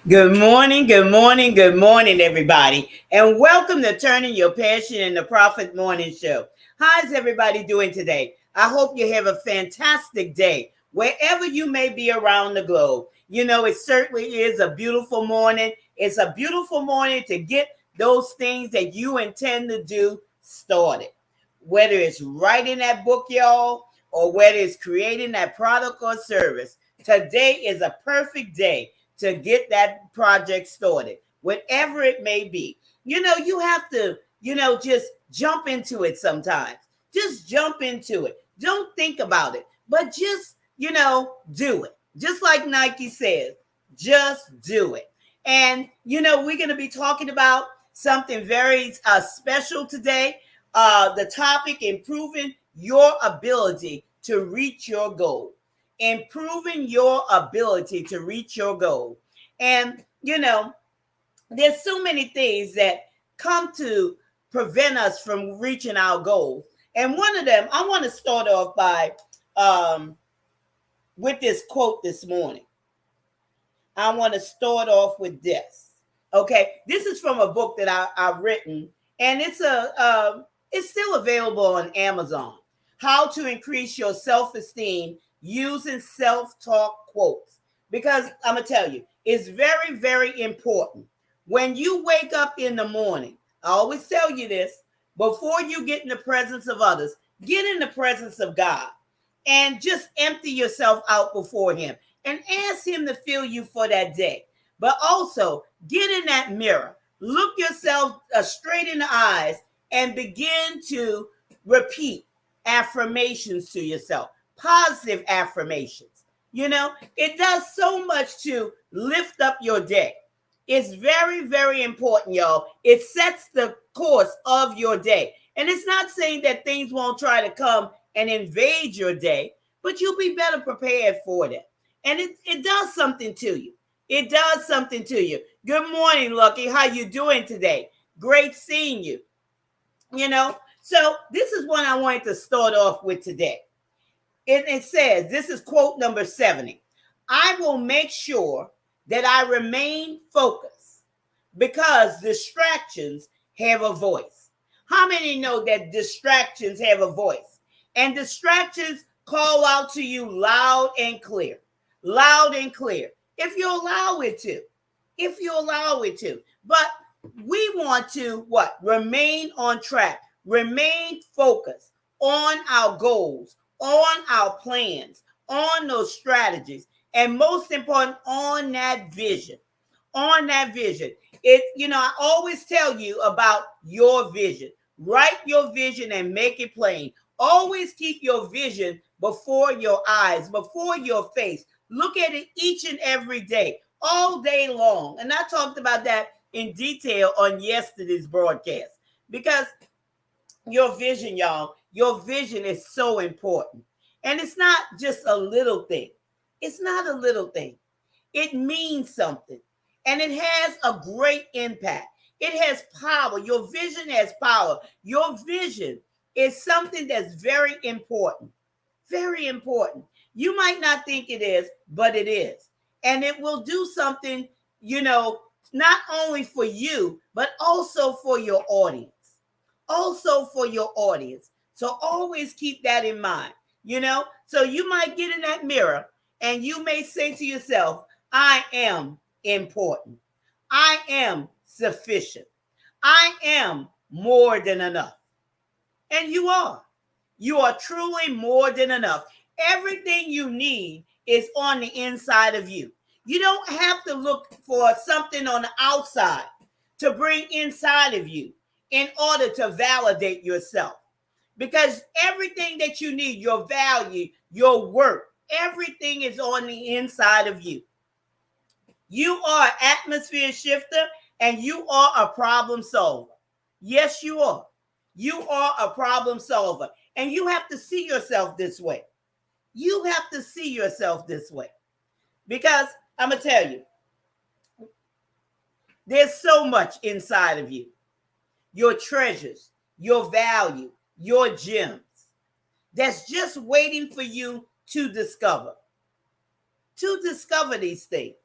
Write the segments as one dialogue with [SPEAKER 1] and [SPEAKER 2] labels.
[SPEAKER 1] Good morning, good morning, good morning, everybody, and welcome to Turning Your Passion in the Profit Morning Show. How's everybody doing today? I hope you have a fantastic day wherever you may be around the globe. You know, it certainly is a beautiful morning. It's a beautiful morning to get those things that you intend to do started. Whether it's writing that book, y'all, or whether it's creating that product or service, today is a perfect day to get that project started, whatever it may be. You have to, just jump into it sometimes. Just jump into it. Don't think about it, but just, do it. Just like Nike says, just do it. And, we're going to be talking about something very special today. The topic, improving your ability to reach your goal. Improving your ability to reach your goal. And, there's so many things that come to prevent us from reaching our goals. And one of them, I want to start off by with this quote this morning. I want to start off with this. Okay, this is from a book that I've written, and it's still available on Amazon. How to increase your self-esteem using self-talk quotes. Because I'm gonna tell you, it's very, very important. When you wake up in the morning, I always tell you this: before you get in the presence of others, get in the presence of God, and just empty yourself out before Him and ask Him to fill you for that day. But also get in that mirror, look yourself straight in the eyes, and begin to repeat affirmations to yourself, positive affirmations. It does so much to lift up your day. It's very, very important, y'all. It sets the course of your day. And it's not saying that things won't try to come and invade your day, but you'll be better prepared for that. And it does something to you. It does something to you. Good morning, Lucky. How you doing today? Great seeing you. So this is what I wanted to start off with today. It says, this is quote number 70. I will make sure that I remain focused because distractions have a voice. How many know that distractions have a voice? And distractions call out to you loud and clear. Loud and clear. If you allow it to. If you allow it to. But we want to what? Remain on track. Remain focused on our goals, on our plans, on those strategies, and most important, on that vision. On that vision. I always tell you about your vision. Write your vision and make it plain. Always keep your vision before your eyes, before your face. Look at it each and every day, all day long. And I talked about that in detail on yesterday's broadcast because your vision, y'all, your vision is so important. And it's not just a little thing. It's not a little thing. It means something. And it has a great impact. It has power. Your vision has power. Your vision is something that's very important. Very important. You might not think it is, but it is. And it will do something, not only for you, but also for your audience. Also for your audience. So always keep that in mind, So you might get in that mirror and you may say to yourself, I am important. I am sufficient. I am more than enough. And you are. You are truly more than enough. Everything you need is on the inside of you. You don't have to look for something on the outside to bring inside of you in order to validate yourself. Because everything that you need, your value, your work, everything is on the inside of you. You are an atmosphere shifter and you are a problem solver. Yes, you are. You are a problem solver. And you have to see yourself this way. You have to see yourself this way. Because I'm going to tell you, there's so much inside of you. Your treasures, your value, your gems. That's just waiting for you to discover. To discover these things.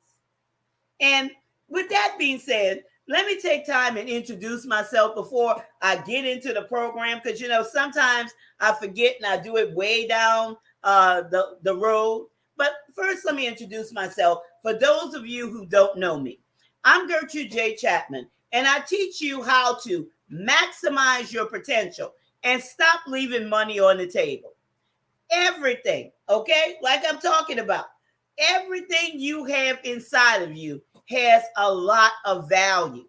[SPEAKER 1] And with that being said, let me take time and introduce myself before I get into the program, because sometimes I forget and I do it way down the road. But first, let me introduce myself. For those of you who don't know me, I'm Gertrude J. Chapman, and I teach you how to maximize your potential and stop leaving money on the table. Everything, okay? Like I'm talking about, everything you have inside of you has a lot of value.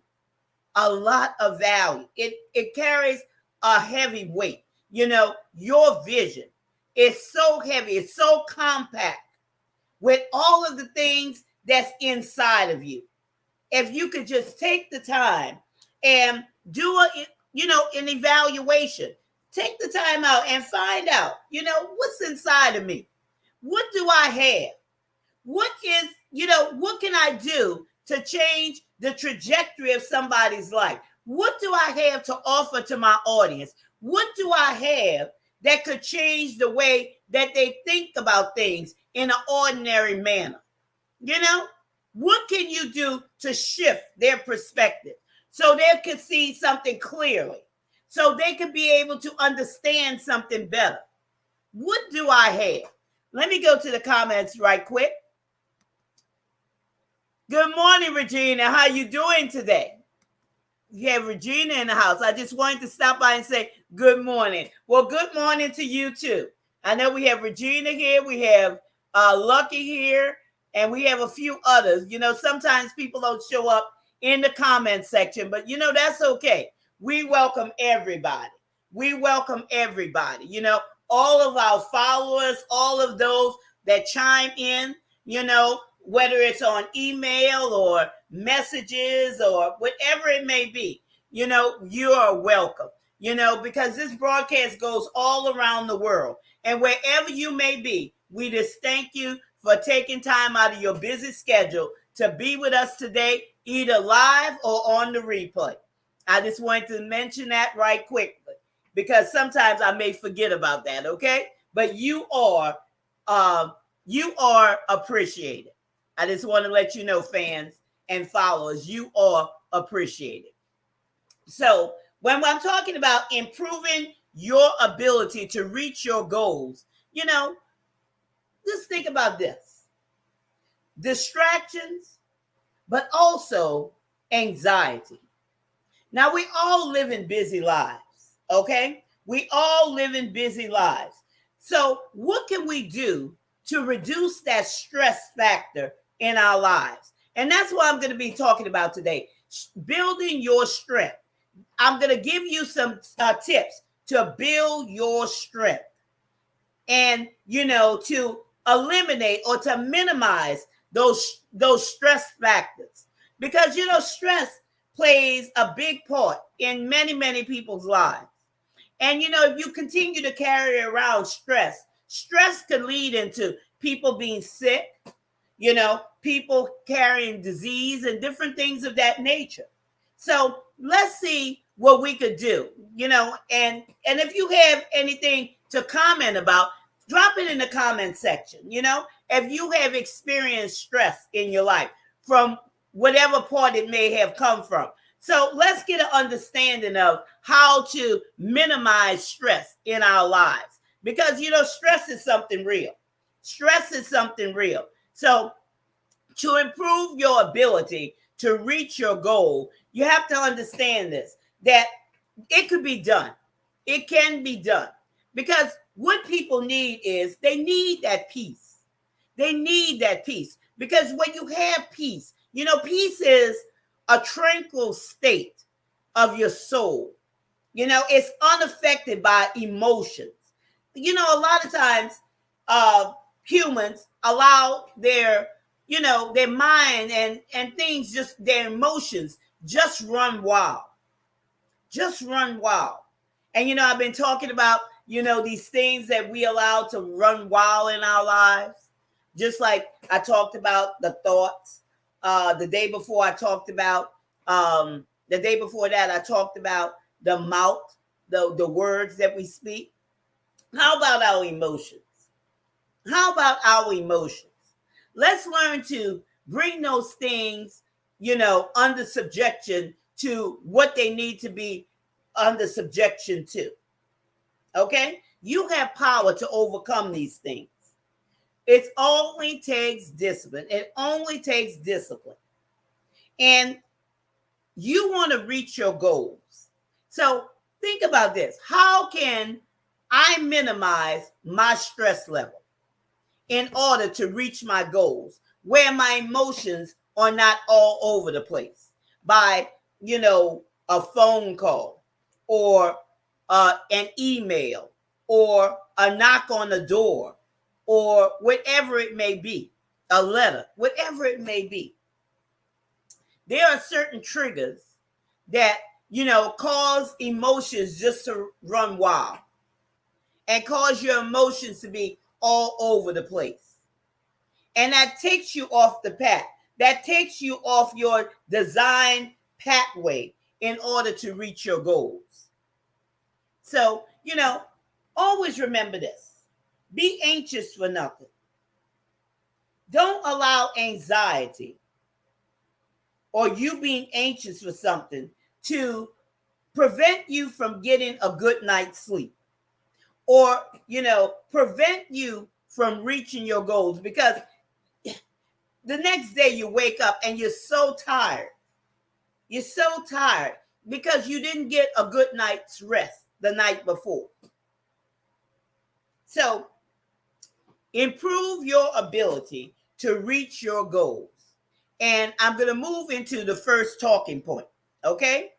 [SPEAKER 1] A lot of value. It carries a heavy weight. Your vision is so heavy, it's so compact with all of the things that's inside of you. If you could just take the time and do an evaluation, take the time out and find out, what's inside of me. What do I have? What can I do to change the trajectory of somebody's life? What do I have to offer to my audience? What do I have that could change the way that they think about things in an ordinary manner? What can you do to shift their perspective so they can see something clearly, so they can be able to understand something better? What do I have? Let me go to the comments right quick. Good morning, Regina. How you doing today? You have Regina in the house. I just wanted to stop by and say good morning. Well, good morning to you too. I know we have Regina here. We have Lucky here. And we have a few others. Sometimes people don't show up in the comment section, but that's okay. We welcome everybody. We welcome everybody. All of our followers, all of those that chime in, whether it's on email or messages or whatever it may be, you are welcome, because this broadcast goes all around the world. And wherever you may be, we just thank you for taking time out of your busy schedule to be with us today, either live or on the replay. I just wanted to mention that right quickly, because sometimes I may forget about that, okay? But you are appreciated. I just want to let you know, fans and followers, you are appreciated. So when I'm talking about improving your ability to reach your goals, just think about this. Distractions, but also anxiety. Now, we all live in busy lives, okay? We all live in busy lives. So what can we do to reduce that stress factor in our lives? And that's what I'm going to be talking about today, building your strength. I'm going to give you some tips to build your strength and, to eliminate or to minimize those stress factors, because stress plays a big part in many, many people's lives. And if you continue to carry around stress could lead into people being sick, people carrying disease and different things of that nature. So let's see what we could do, and if you have anything to comment about, drop it in the comment section. If you have experienced stress in your life from whatever part it may have come from. So let's get an understanding of how to minimize stress in our lives, because, stress is something real. Stress is something real. So to improve your ability to reach your goal, you have to understand this, that it could be done. It can be done, because what people need is they need that peace. They need that peace, because when you have peace, peace is a tranquil state of your soul. It's unaffected by emotions. A lot of times humans allow their mind and things, just their emotions, just run wild. Just run wild. And I've been talking about these things that we allow to run wild in our lives. Just like I talked about the thoughts. The day before I talked about, the day before that, I talked about the mouth, the words that we speak. How about our emotions? How about our emotions? Let's learn to bring those things, under subjection to what they need to be under subjection to. Okay? You have power to overcome these things. It only takes discipline. It only takes discipline. And you want to reach your goals. So think about this. How can I minimize my stress level in order to reach my goals where my emotions are not all over the place by, a phone call or an email or a knock on the door or whatever it may be, a letter, whatever it may be. There are certain triggers that, cause emotions just to run wild and cause your emotions to be all over the place. And that takes you off the path. That takes you off your design pathway in order to reach your goals. So, always remember this. Be anxious for nothing. Don't allow anxiety or you being anxious for something to prevent you from getting a good night's sleep or, prevent you from reaching your goals, because the next day you wake up and you're so tired. You're so tired because you didn't get a good night's rest the night before. So improve your ability to reach your goals. And I'm going to move into the first talking point, okay?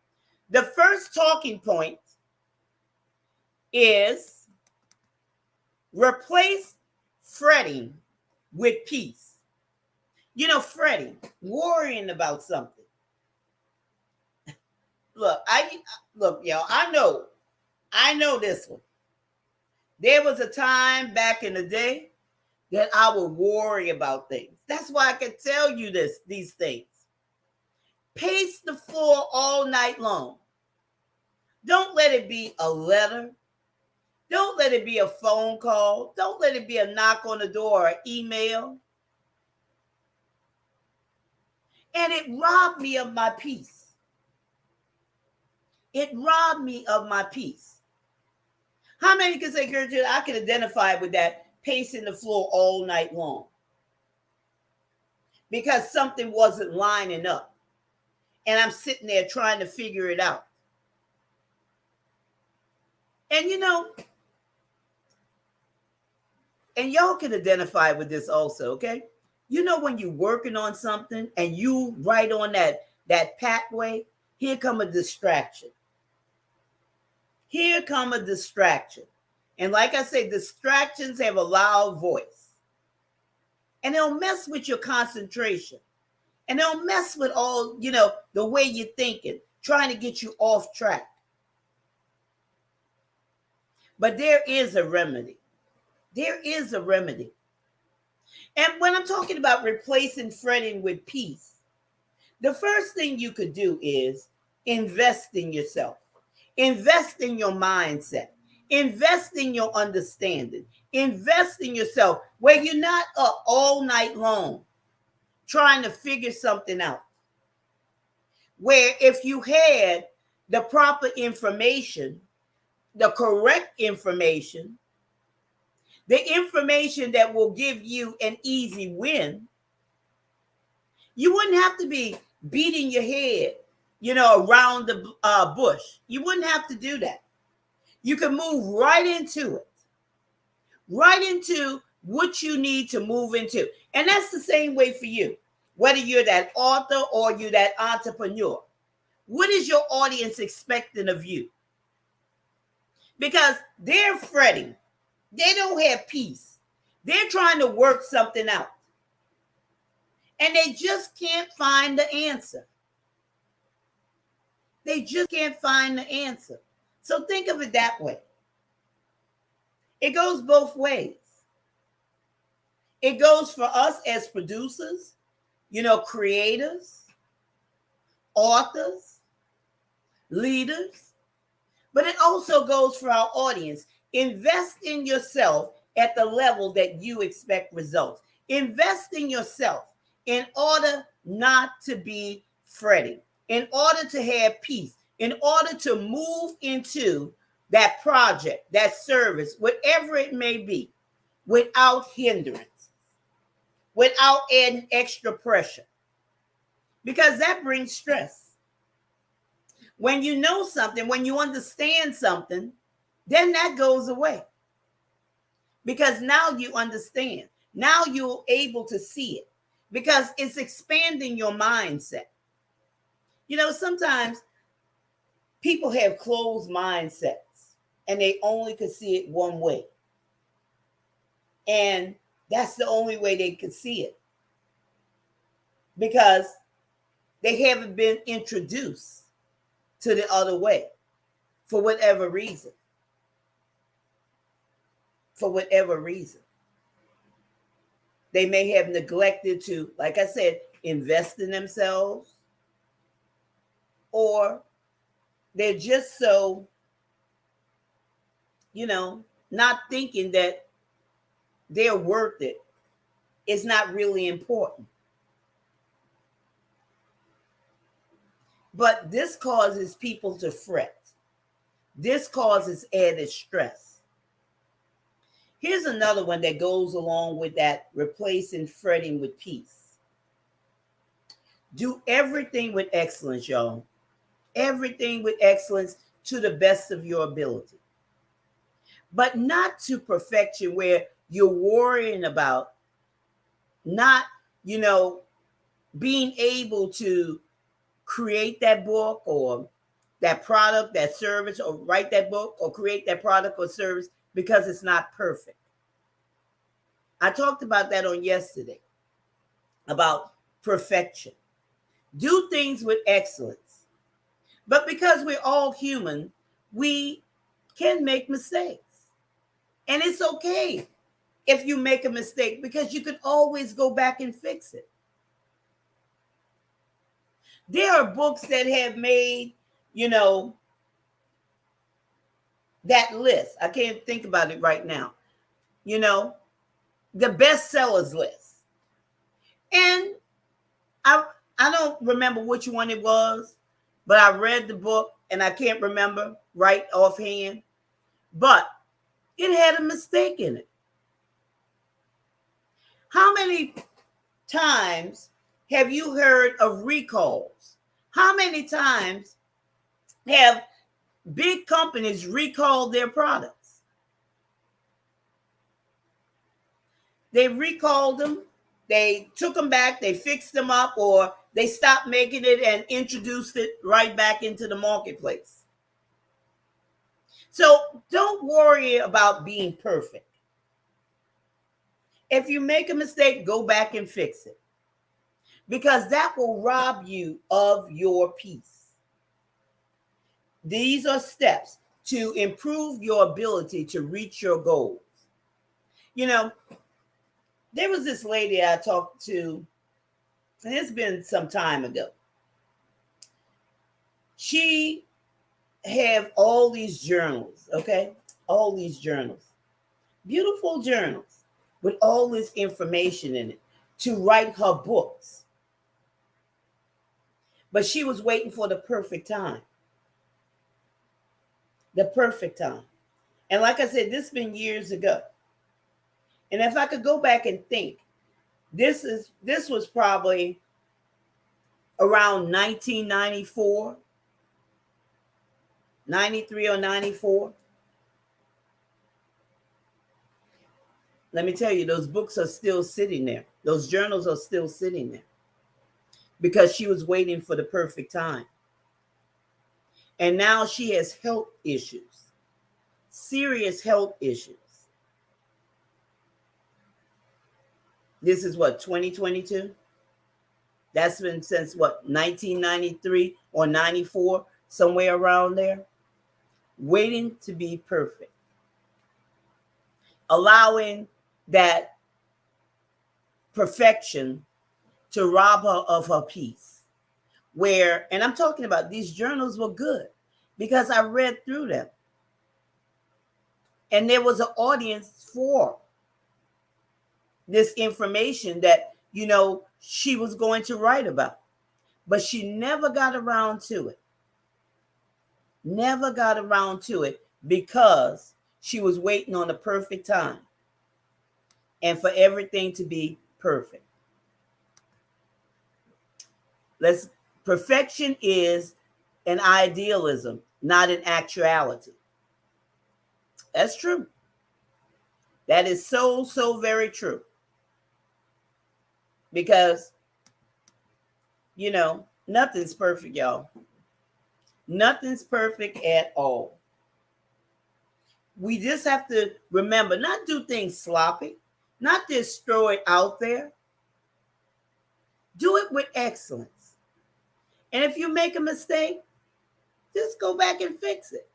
[SPEAKER 1] The first talking point is replace fretting with peace. Fretting, worrying about something. Look, y'all, I know this one. There was a time back in the day that I would worry about things. That's why I can tell you these things. Pace the floor all night long. Don't let it be a letter. Don't let it be a phone call. Don't let it be a knock on the door or an email. And it robbed me of my peace. It robbed me of my peace. How many can say, Gertrude, I can identify with that pacing the floor all night long? Because something wasn't lining up. And I'm sitting there trying to figure it out. And and y'all can identify with this also, okay? When you're working on something and you right on that pathway, here come a distraction. Here come a distraction. And like I say, distractions have a loud voice. And they'll mess with your concentration. And they'll mess with all, the way you're thinking, trying to get you off track. But there is a remedy. There is a remedy. And when I'm talking about replacing fretting with peace, the first thing you could do is invest in yourself. Invest in your mindset. Invest in your understanding. Invest in yourself where you're not up all night long trying to figure something out. Where if you had the proper information, the correct information, the information that will give you an easy win, you wouldn't have to be beating your head, around the bush. You wouldn't have to do that. You can move right into it, right into what you need to move into. And that's the same way for you, whether you're that author or you're that entrepreneur. What is your audience expecting of you? Because they're fretting. They don't have peace. They're trying to work something out. And they just can't find the answer. They just can't find the answer. So think of it that way. It goes both ways. It goes for us as producers, creators, authors, leaders, but it also goes for our audience. Invest in yourself at the level that you expect results. Invest in yourself in order not to be fretting, in order to have peace, in order to move into that project, that service, whatever it may be, without hindrance, without adding extra pressure, because that brings stress. When you know something, when you understand something, then that goes away. Because now you understand. Now you're able to see it because it's expanding your mindset. You know, sometimes people have closed mindsets and they only could see it one way. And that's the only way they could see it because they haven't been introduced to the other way for whatever reason. For whatever reason. They may have neglected to, like I said, invest in themselves, or they're just so, not thinking that they're worth it. It's not really important. But this causes people to fret. This causes added stress. Here's another one that goes along with that, replacing fretting with peace. Do everything with excellence, y'all. Everything with excellence to the best of your ability. But not to perfection where you're worrying about not, being able to create that book or that product, that service, or write that book or create that product or service because it's not perfect. I talked about that on yesterday, about perfection. Do things with excellence. But because we're all human, we can make mistakes. And it's okay if you make a mistake because you can always go back and fix it. There are books that have made, that list. I can't think about it right now. The bestsellers list. And I don't remember which one it was, but I read the book and I can't remember right offhand. But it had a mistake in it. How many times have you heard of recalls? How many times have big companies recalled their products? They recalled them, they took them back, they fixed them up, or they stopped making it and introduced it right back into the marketplace. So don't worry about being perfect. If you make a mistake, go back and fix it, because that will rob you of your peace. These are steps to improve your ability to reach your goals. There was this lady I talked to, and it's been some time ago. She have all these journals, okay? All these journals. Beautiful journals with all this information in it to write her books. But she was waiting for the perfect time. The perfect time. And like I said, this has been years ago. And if I could go back and think, this was probably around 1994, 93 or 94. Let me tell you, those books are still sitting there. Those journals are still sitting there because she was waiting for the perfect time. And now she has health issues, serious health issues. This is what, 2022? That's been since what, 1993 or 94, somewhere around there. Waiting to be perfect. Allowing that perfection to rob her of her peace. And I'm talking about, these journals were good because I read through them. And there was an audience for this information that she was going to write about. But she never got around to it. Never got around to it because she was waiting on the perfect time and for everything to be perfect. Perfection is an idealism, not an actuality. That's true. That is so, so very true. Because, nothing's perfect, y'all. Nothing's perfect at all. We just have to remember, not do things sloppy, not just throw it out there. Do it with excellence. And if you make a mistake, just go back and fix it.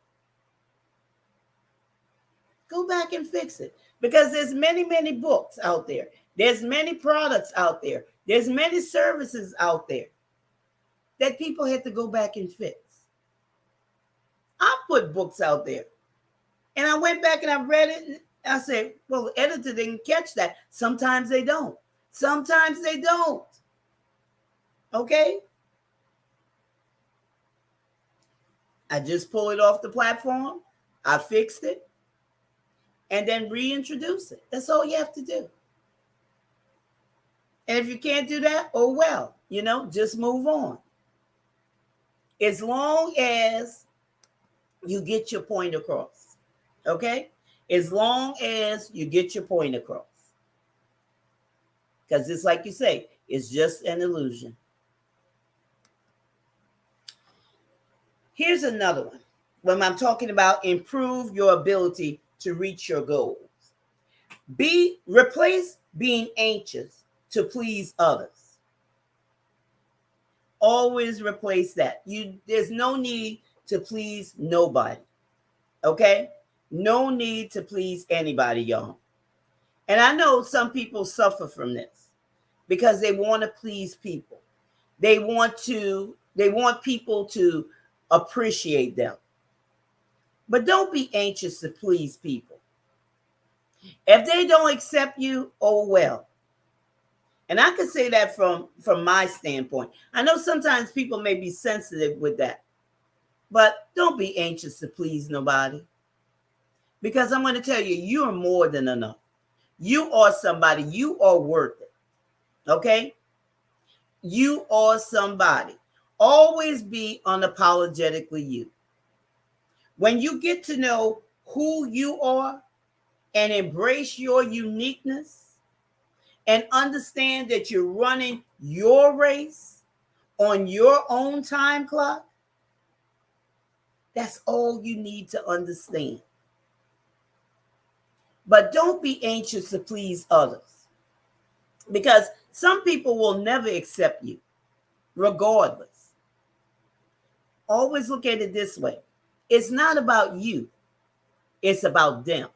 [SPEAKER 1] Go back and fix it. Because there's many, many books out there. There's many products out there. There's many services out there that people had to go back and fix. I put books out there. And I went back and I read it. And I said, well, the editor didn't catch that. Sometimes they don't. Sometimes they don't. Okay? I just pull it off the platform. I fixed it. And then reintroduce it. That's all you have to do. And if you can't do that, oh well, just move on. As long as you get your point across. Okay? As long as you get your point across. Because it's like you say, it's just an illusion. Here's another one. When I'm talking about improve your ability to reach your goals. Replace being anxious to please others. Always replace that. There's no need to please nobody. Okay? No need to please anybody, y'all. And I know some people suffer from this because they want to please people. They want people to appreciate them. But don't be anxious to please people. If they don't accept you, oh well. And I can say that from my standpoint. I know sometimes people may be sensitive with that. But don't be anxious to please nobody. Because I'm going to tell you, you are more than enough. You are somebody. You are worth it. Okay? You are somebody. Always be unapologetically you. When you get to know who you are and embrace your uniqueness and understand that you're running your race on your own time clock, that's all you need to understand. But don't be anxious to please others, because some people will never accept you, regardless. Always look at it this way. It's not about you. It's about them.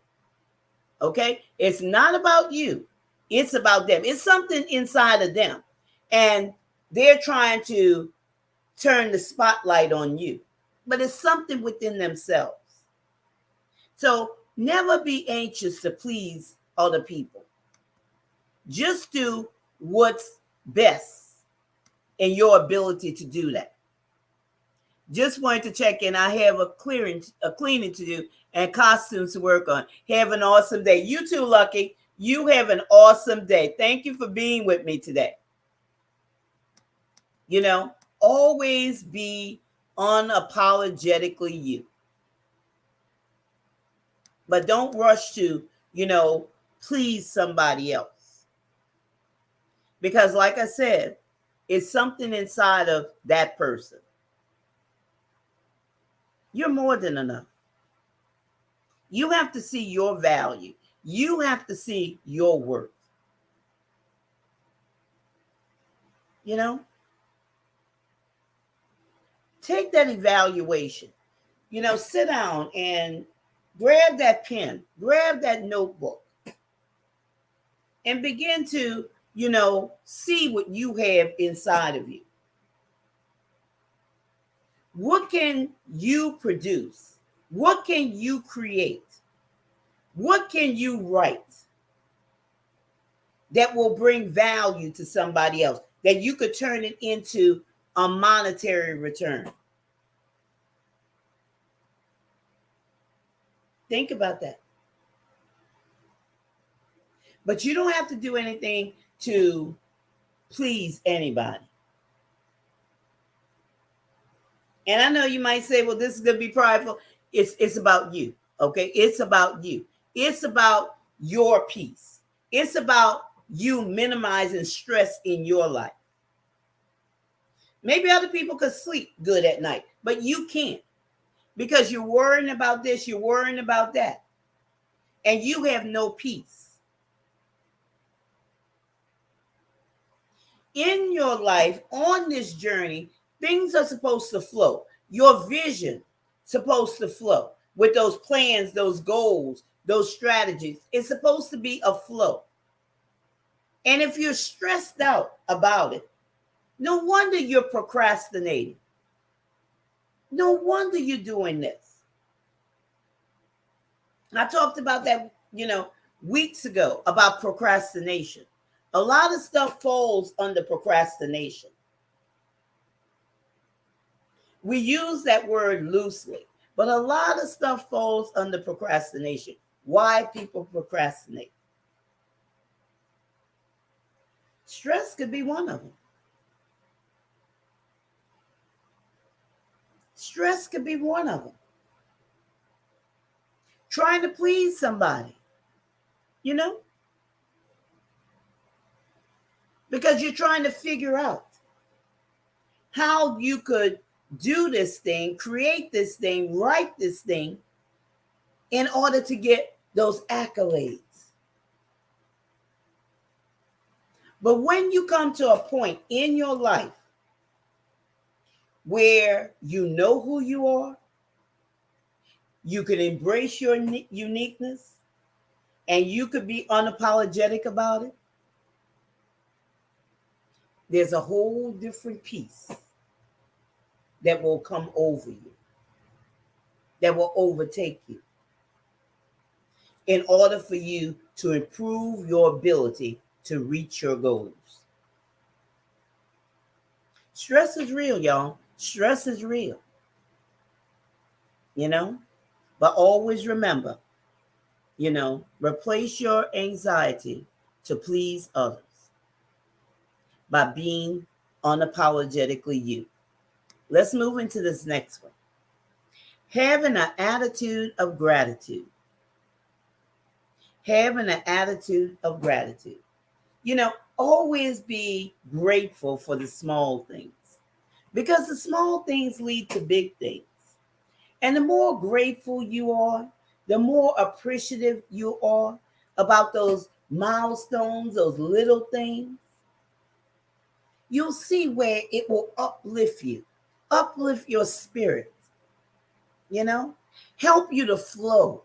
[SPEAKER 1] Okay? It's not about you. It's about them. It's something inside of them. And they're trying to turn the spotlight on you. But it's something within themselves. So never be anxious to please other people. Just do what's best in your ability to do that. Just wanted to check in. I have a cleaning to do and costumes to work on. Have an awesome day. You too, Lucky. You have an awesome day. Thank you for being with me today. Always be unapologetically you. But don't rush to, please somebody else. Because like I said, it's something inside of that person. You're more than enough. You have to see your value. You have to see your worth. Take that evaluation. Sit down and grab that pen, grab that notebook, and begin to, see what you have inside of you. What can you produce? What can you create? What can you write? that will bring value to somebody else, that you could turn it into a monetary return. Think about that. But you don't have to do anything to please anybody. And I know you might say, well, this is going to be prideful. It's about you. Okay. It's about you. It's about your peace. It's about you minimizing stress in your life. Maybe other people could sleep good at night, but you can't, because you're worrying about this, you're worrying about that, and you have no peace. In your life, on this journey, things are supposed to flow. Your vision supposed to flow with those plans, those goals, those strategies. It's supposed to be a flow. And if you're stressed out about it, no wonder you're procrastinating. No wonder you're doing this. I talked about that, weeks ago, about procrastination. A lot of stuff falls under procrastination. We use that word loosely, but a lot of stuff falls under procrastination. Why people procrastinate? Stress could be one of them. Stress could be one of them. Trying to please somebody, because you're trying to figure out how you could do this thing, create this thing, write this thing in order to get those accolades. But when you come to a point in your life where you know who you are, you can embrace your uniqueness, and you could be unapologetic about it, there's a whole different peace that will come over you, that will overtake you, in order for you to improve your ability to reach your goals. Stress is real, y'all. Stress is real. But always remember, replace your anxiety to please others by being unapologetically you. Let's move into this next one. Having an attitude of gratitude. Having an attitude of gratitude. Always be grateful for the small things, because the small things lead to big things. And the more grateful you are, the more appreciative you are about those milestones, those little things, you'll see where it will uplift you, uplift your spirit, help you to flow,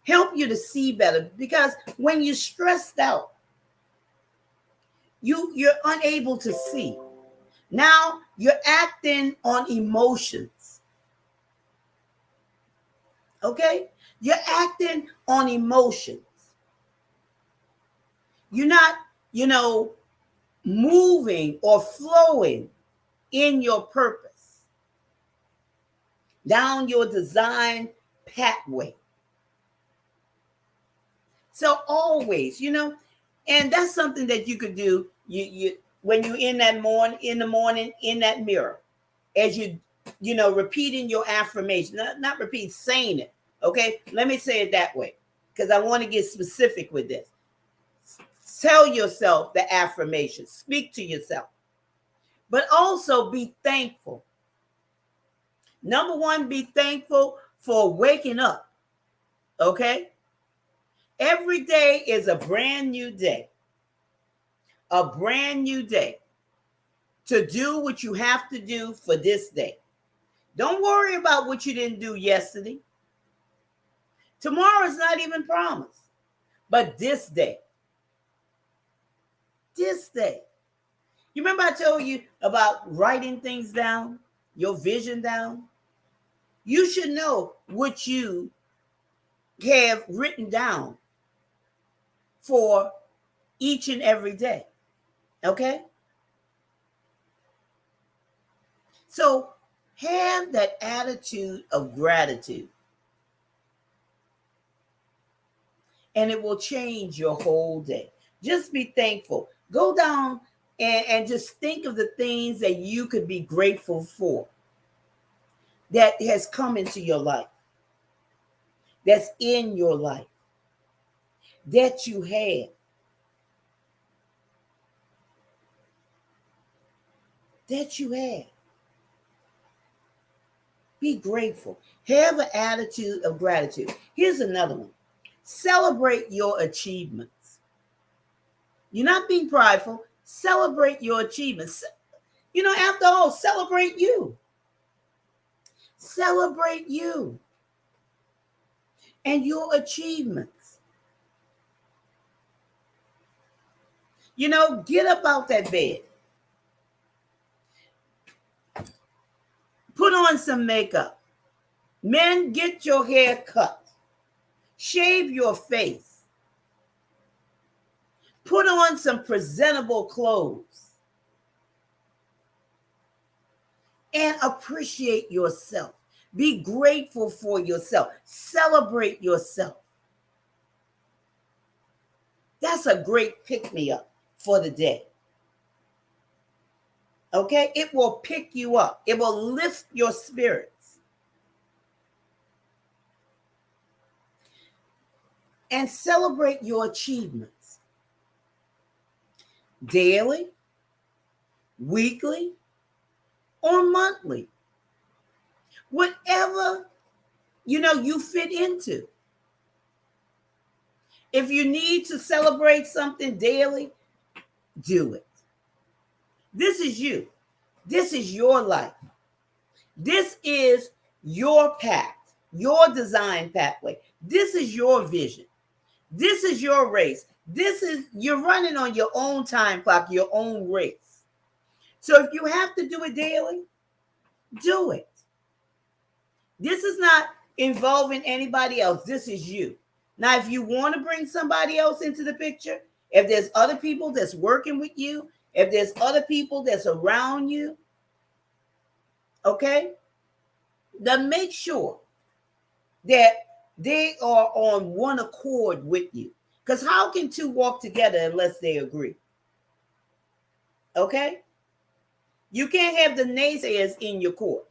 [SPEAKER 1] help you to see better. Because when you're stressed out, you're unable to see. Now you're acting on emotions. Okay? You're acting on emotions. You're not, moving or flowing in your purpose, down your design pathway. So always, and that's something that you could do. You when you're in the morning in that mirror, as you repeating your affirmation, not repeat, saying it. Okay, let me say it that way, because I want to get specific with this. Tell yourself the affirmation, speak to yourself, but also be thankful. Number one, be thankful for waking up. Okay, every day is a brand new day. A brand new day to do what you have to do for this day. Don't worry about what you didn't do yesterday. Tomorrow is not even promised. But this day. You remember I told you about writing things down, your vision down? You should know what you have written down for each and every day. Okay? So have that attitude of gratitude, and it will change your whole day. Just be thankful. Go down and just think of the things that you could be grateful for that has come into your life, that's in your life, that you have. That you have. Be grateful. Have an attitude of gratitude. Here's another one. Celebrate your achievements. You're not being prideful. Celebrate your achievements. You know, after all, celebrate you. Celebrate you and your achievements. You know, get up out that bed. Put on some makeup. Men, get your hair cut. Shave your face. Put on some presentable clothes. And appreciate yourself. Be grateful for yourself. Celebrate yourself. That's a great pick-me-up for the day. Okay? It will pick you up. It will lift your spirits. And celebrate your achievements. Daily, weekly, or monthly. Whatever, you fit into. If you need to celebrate something daily, do it. This is you. This is your life. This is your path, your design pathway. This is your vision. This is your race. You're running on your own time clock, your own race. So if you have to do it daily, do it. This is not involving anybody else. This is you. Now, if you want to bring somebody else into the picture, if there's other people that's working with you, if there's other people that's around you, okay, then make sure that they are on one accord with you. Because how can two walk together unless they agree? Okay? You can't have the naysayers in your court.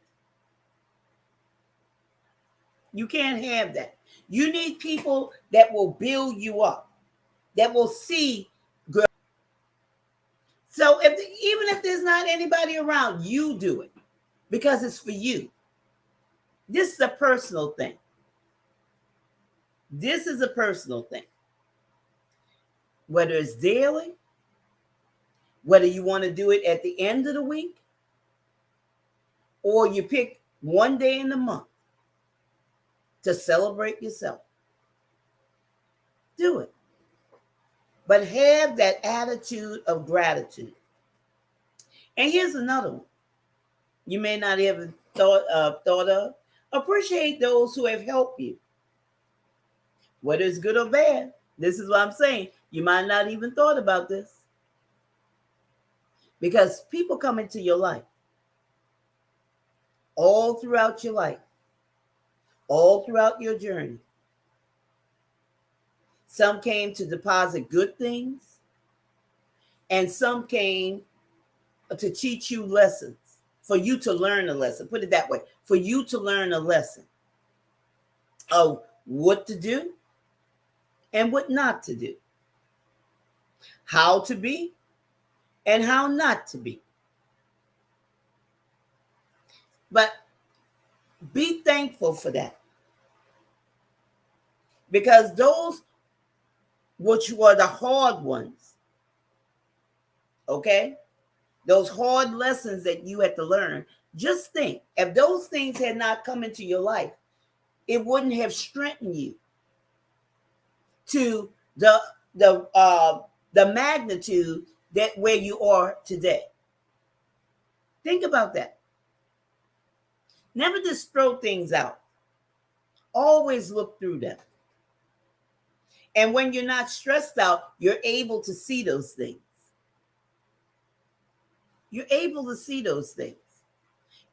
[SPEAKER 1] You can't have that. You need people that will build you up, that will see good. So even if there's not anybody around, you do it because it's for you. This is a personal thing. This is a personal thing. Whether it's daily, whether you want to do it at the end of the week, or you pick one day in the month to celebrate yourself. Do it. But have that attitude of gratitude. And here's another one. You may not have thought of. Appreciate those who have helped you. Whether it's good or bad. This is what I'm saying. You might not even thought about this. Because people come into your life. All throughout your life. All throughout your journey. Some came to deposit good things. And some came to teach you lessons. For you to learn a lesson. Put it that way. For you to learn a lesson. Of what to do. And what not to do. How to be. And how not to be. But be thankful for that. Because those which were the hard ones, okay? Those hard lessons that you had to learn, just think, if those things had not come into your life, it wouldn't have strengthened you to the magnitude that where you are today. Think about that. Never just throw things out. Always look through them. And when you're not stressed out, you're able to see those things. You're able to see those things.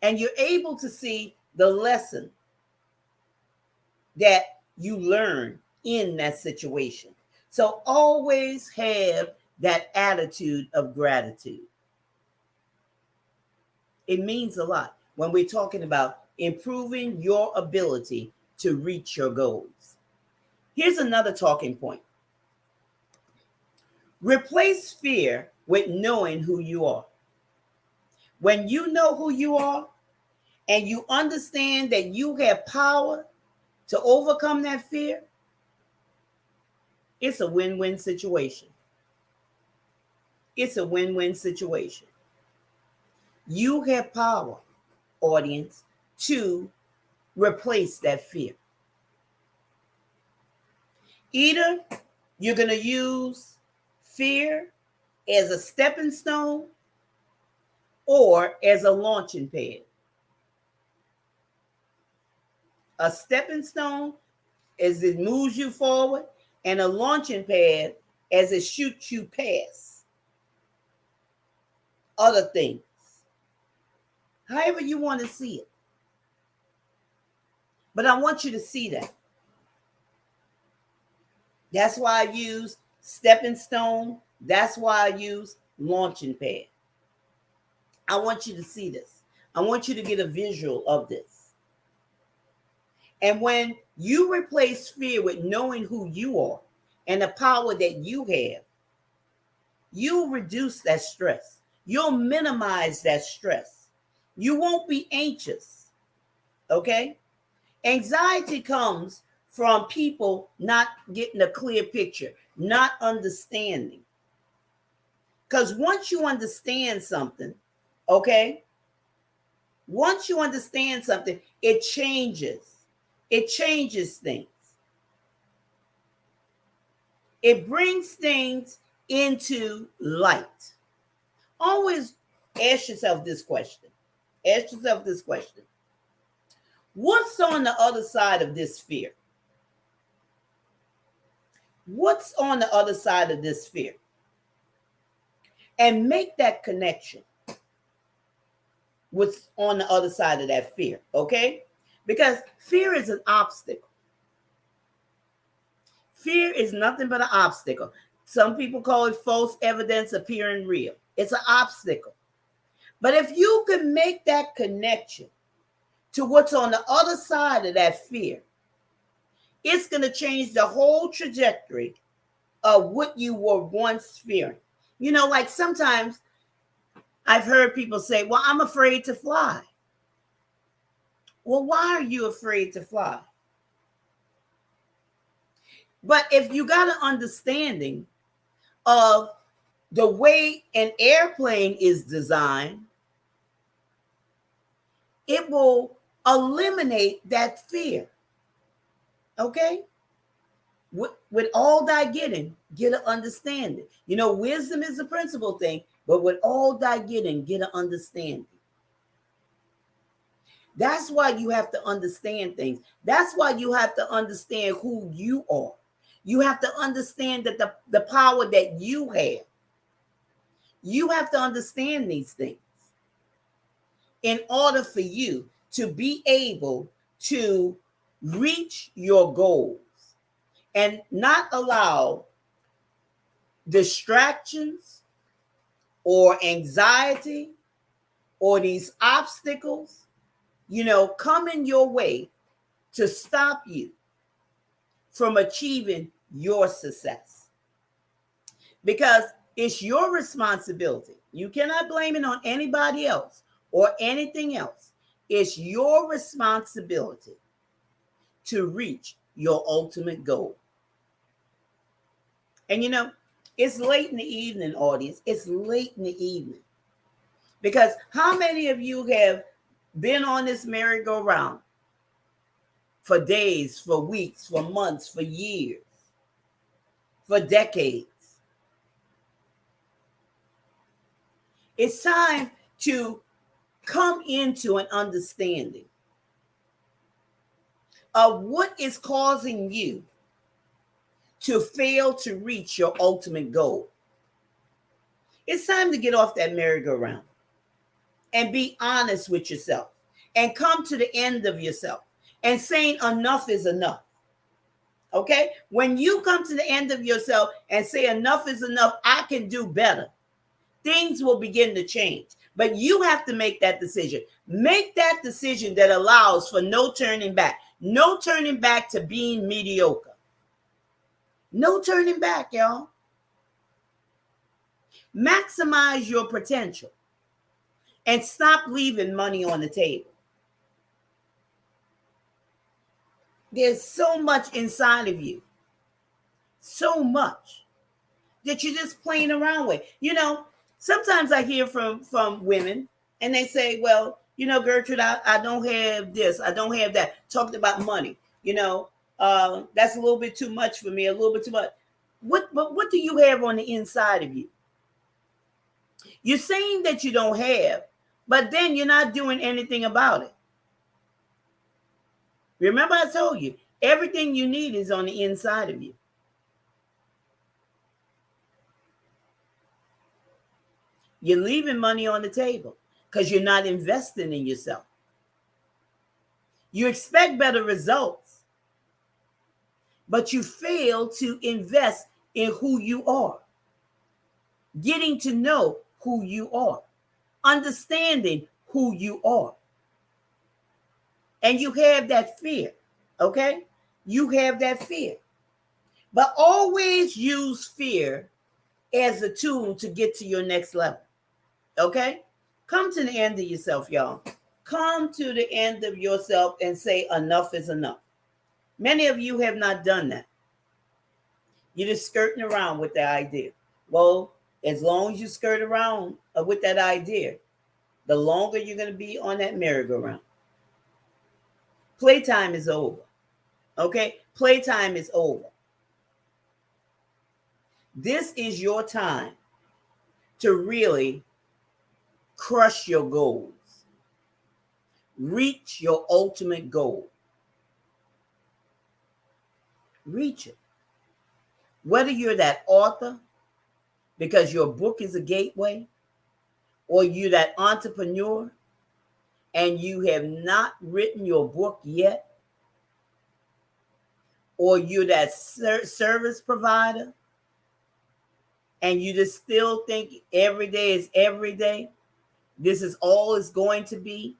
[SPEAKER 1] And you're able to see the lesson that you learn in that situation. So always have that attitude of gratitude. It means a lot when we're talking about improving your ability to reach your goals. Here's another talking point. Replace fear with knowing who you are. When you know who you are and you understand that you have power to overcome that fear, it's a win-win situation. It's a win-win situation. You have power, audience, to replace that fear. Either you're going to use fear as a stepping stone or as a launching pad. A stepping stone as it moves you forward, and a launching pad as it shoots you past other things. However you want to see it. But I want you to see that. That's why I use stepping stone. That's why I use launching pad. I want you to see this. I want you to get a visual of this. And when you replace fear with knowing who you are and the power that you have, you'll reduce that stress. You'll minimize that stress. You won't be anxious. Okay? Anxiety comes from people not getting a clear picture, not understanding. Because once you understand something, okay, once you understand something, it changes. It changes things. It brings things into light. Always ask yourself this question. Ask yourself this question. What's on the other side of this fear? What's on the other side of this fear? And make that connection. What's on the other side of that fear, okay? Because fear is an obstacle. Fear is nothing but an obstacle. Some people call it false evidence appearing real. It's an obstacle. But if you can make that connection to what's on the other side of that fear, it's going to change the whole trajectory of what you were once fearing. You know, like sometimes I've heard people say, well, I'm afraid to fly. Well, why are you afraid to fly? But if you got an understanding of the way an airplane is designed, it will eliminate that fear. Okay? With all thy getting, get an understanding. You know, wisdom is the principal thing, but with all thy getting, get an understanding. That's why you have to understand things. That's why you have to understand who you are. You have to understand that the power that you have. You have to understand these things in order for you to be able to reach your goals and not allow distractions or anxiety or these obstacles, you know, come in your way to stop you from achieving your success. Because it's your responsibility. You cannot blame it on anybody else or anything else. It's your responsibility to reach your ultimate goal. And you know, it's late in the evening, audience. It's late in the evening. Because how many of you have been on this merry-go-round for days, for weeks, for months, for years, for decades? It's time to come into an understanding of what is causing you to fail to reach your ultimate goal. It's time to get off that merry-go-round and be honest with yourself and come to the end of yourself and saying enough is enough. Okay? When you come to the end of yourself and say enough is enough, I can do better, things will begin to change. But you have to make that decision. Make that decision that allows for no turning back. No turning back to being mediocre. No turning back, y'all. Maximize your potential and stop leaving money on the table. There's so much inside of you, so much that you're just playing around with. You know, sometimes I hear from women and they say, well, you know, Gertrude, I don't have this, I don't have that. Talking about money, you know, that's a little bit too much for me, a little bit too much. What do you have on the inside of you? You're saying that you don't have, but then you're not doing anything about it. Remember I told you, everything you need is on the inside of you. You're leaving money on the table because you're not investing in yourself. You expect better results, but you fail to invest in who you are. Getting to know who you are. Understanding who you are. And you have that fear, okay? You have that fear. But always use fear as a tool to get to your next level, okay? Come to the end of yourself, y'all. Come to the end of yourself and say enough is enough. Many of you have not done that. You're just skirting around with the idea. Well, as long as you skirt around with that idea, the longer you're going to be on that merry-go-round. Playtime is over. Okay? Playtime is over. This is your time to really crush your goals. Reach your ultimate goal. Reach it. Whether you're that author, because your book is a gateway, or you're that entrepreneur and you have not written your book yet, or you're that service provider and you just still think every day is every day, this is all it's going to be,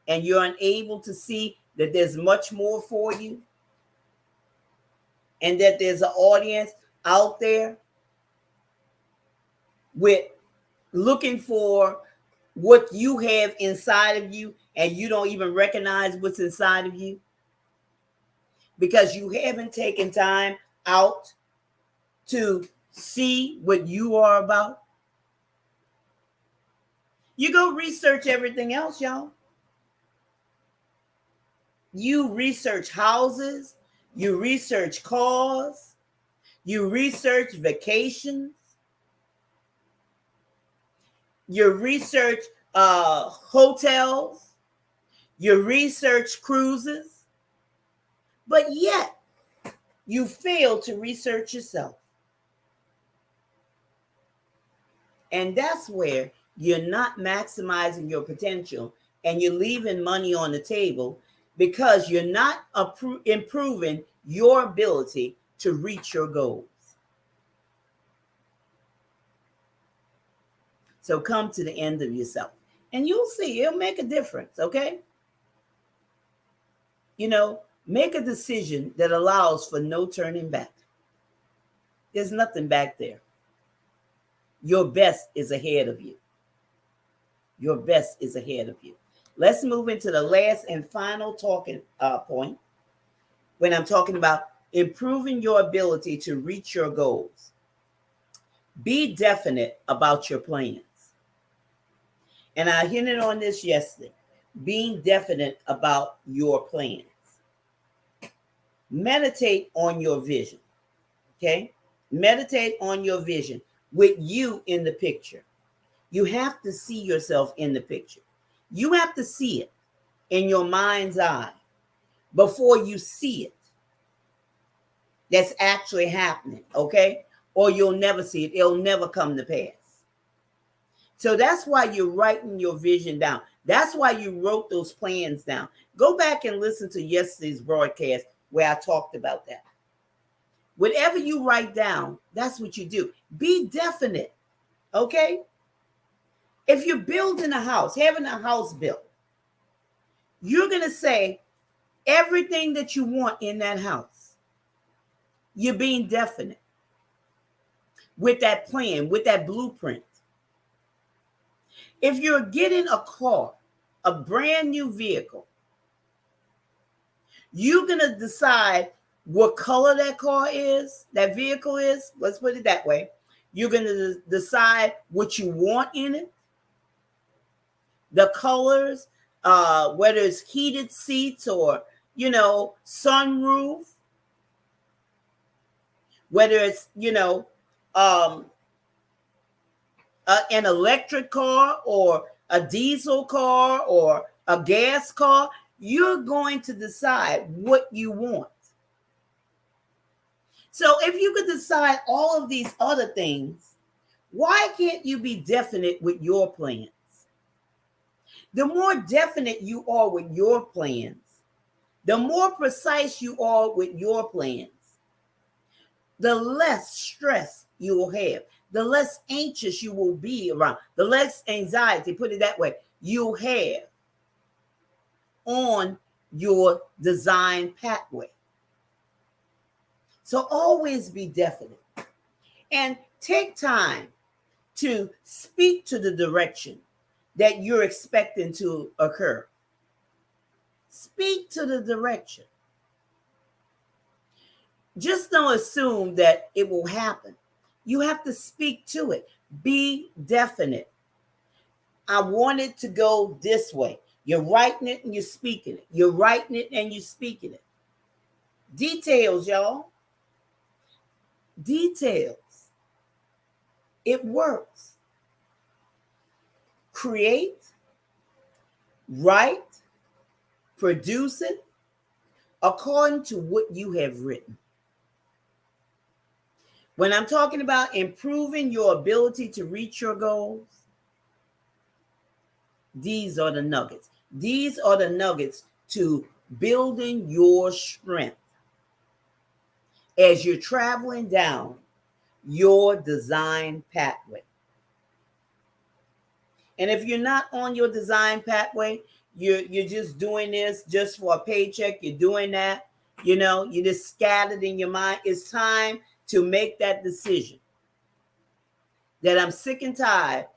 [SPEAKER 1] and you're unable to see that there's much more for you and that there's an audience out there with looking for what you have inside of you, and you don't even recognize what's inside of you because you haven't taken time out to see what you are about. You go research everything else, y'all. You research houses, you research cars, you research vacations, you research hotels, you research cruises, but yet you fail to research yourself. And that's where you're not maximizing your potential and you're leaving money on the table because you're not improving your ability to reach your goals. So come to the end of yourself and you'll see it'll make a difference, okay? You know, make a decision that allows for no turning back. There's nothing back there. Your best is ahead of you. Your best is ahead of you. Let's move into the last and final talking point when I'm talking about improving your ability to reach your goals. Be definite about your plans. And I hinted on this yesterday. Being definite about your plans. Meditate on your vision. Okay? Meditate on your vision with you in the picture. You have to see yourself in the picture. You have to see it in your mind's eye before you see it. that's actually happening, okay? Or you'll never see it. It'll never come to pass. So that's why you're writing your vision down. That's why you wrote those plans down. Go back and listen to yesterday's broadcast where I talked about that. Whatever you write down, that's what you do. Be definite, okay? If you're building a house, having a house built, you're going to say everything that you want in that house. You're being definite with that plan, with that blueprint. If you're getting a car, a brand new vehicle, you're going to decide what color that car is, that vehicle is. Let's put it that way. You're going to decide what you want in it, the colors, whether it's heated seats or, sunroof, whether it's, an electric car or a diesel car or a gas car. You're going to decide what you want. So if you could decide all of these other things, why can't you be definite with your plans? The more definite you are with your plans, the more precise you are with your plans, the less stress you will have, the less anxious you will be around, the less anxiety, put it that way, you'll have on your design pathway. So always be definite and take time to speak to the direction that you're expecting to occur. Speak to the direction. Just don't assume that it will happen. You have to speak to it. Be definite. I want it to go this way. You're writing it and you're speaking it. You're writing it and you're speaking it. Details, y'all. Details. It works. Create, write, produce it according to what you have written. When I'm talking about improving your ability to reach your goals, these are the nuggets. These are the nuggets to building your strength as you're traveling down your design pathway. And if you're not on your design pathway, you're just doing this just for a paycheck, you're doing that, you're just scattered in your mind. It's time to make that decision that I'm sick and tired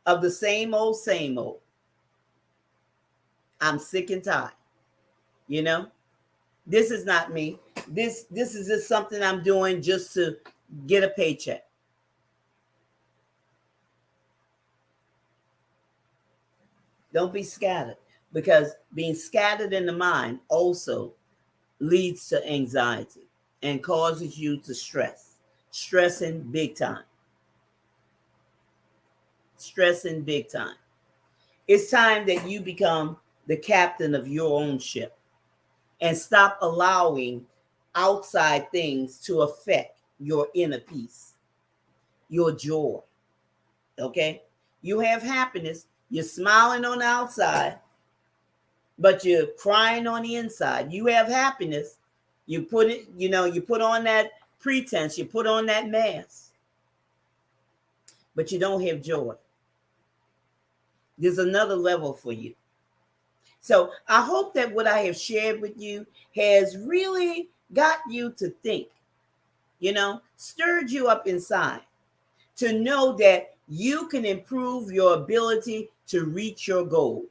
[SPEAKER 1] of the same old, same old. I'm sick and tired. This is not me. This is just something I'm doing just to get a paycheck. Don't be scattered, because being scattered in the mind also leads to anxiety and causes you to stressing big time. Stressing big time. It's time that you become the captain of your own ship and stop allowing outside things to affect your inner peace, your joy. Okay? You have happiness. You're smiling on the outside, but you're crying on the inside. You have happiness. You put it, you put on that pretense, you put on that mask, but you don't have joy. There's another level for you. So I hope that what I have shared with you has really got you to think, stirred you up inside to know that you can improve your ability to reach your goals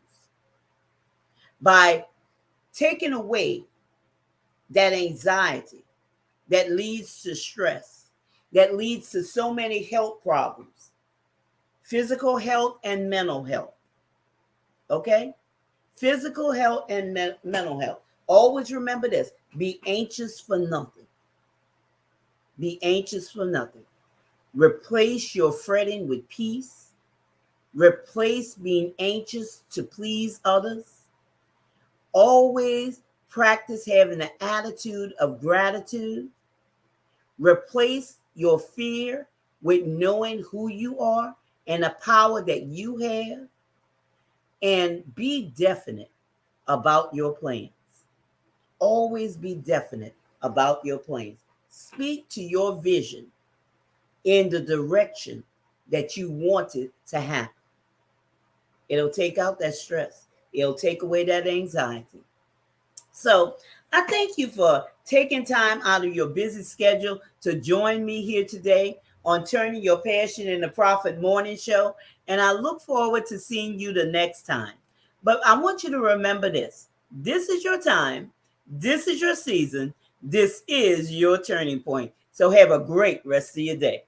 [SPEAKER 1] by taking away that anxiety that leads to stress, that leads to so many health problems, physical health and mental health. Okay? Physical health and mental health. Always remember this. Be anxious for nothing. Be anxious for nothing. Replace your fretting with peace. Replace being anxious to please others. Always practice having an attitude of gratitude. Replace your fear with knowing who you are and the power that you have, and be definite about your plans. Always be definite about your plans. Speak to your vision in the direction that you want it to happen. It'll take out that stress. It'll take away that anxiety. So I thank you for taking time out of your busy schedule to join me here today on Turning Your Passion into Profit Morning Show. And I look forward to seeing you the next time. But I want you to remember this. This is your time. This is your season. This is your turning point. So have a great rest of your day.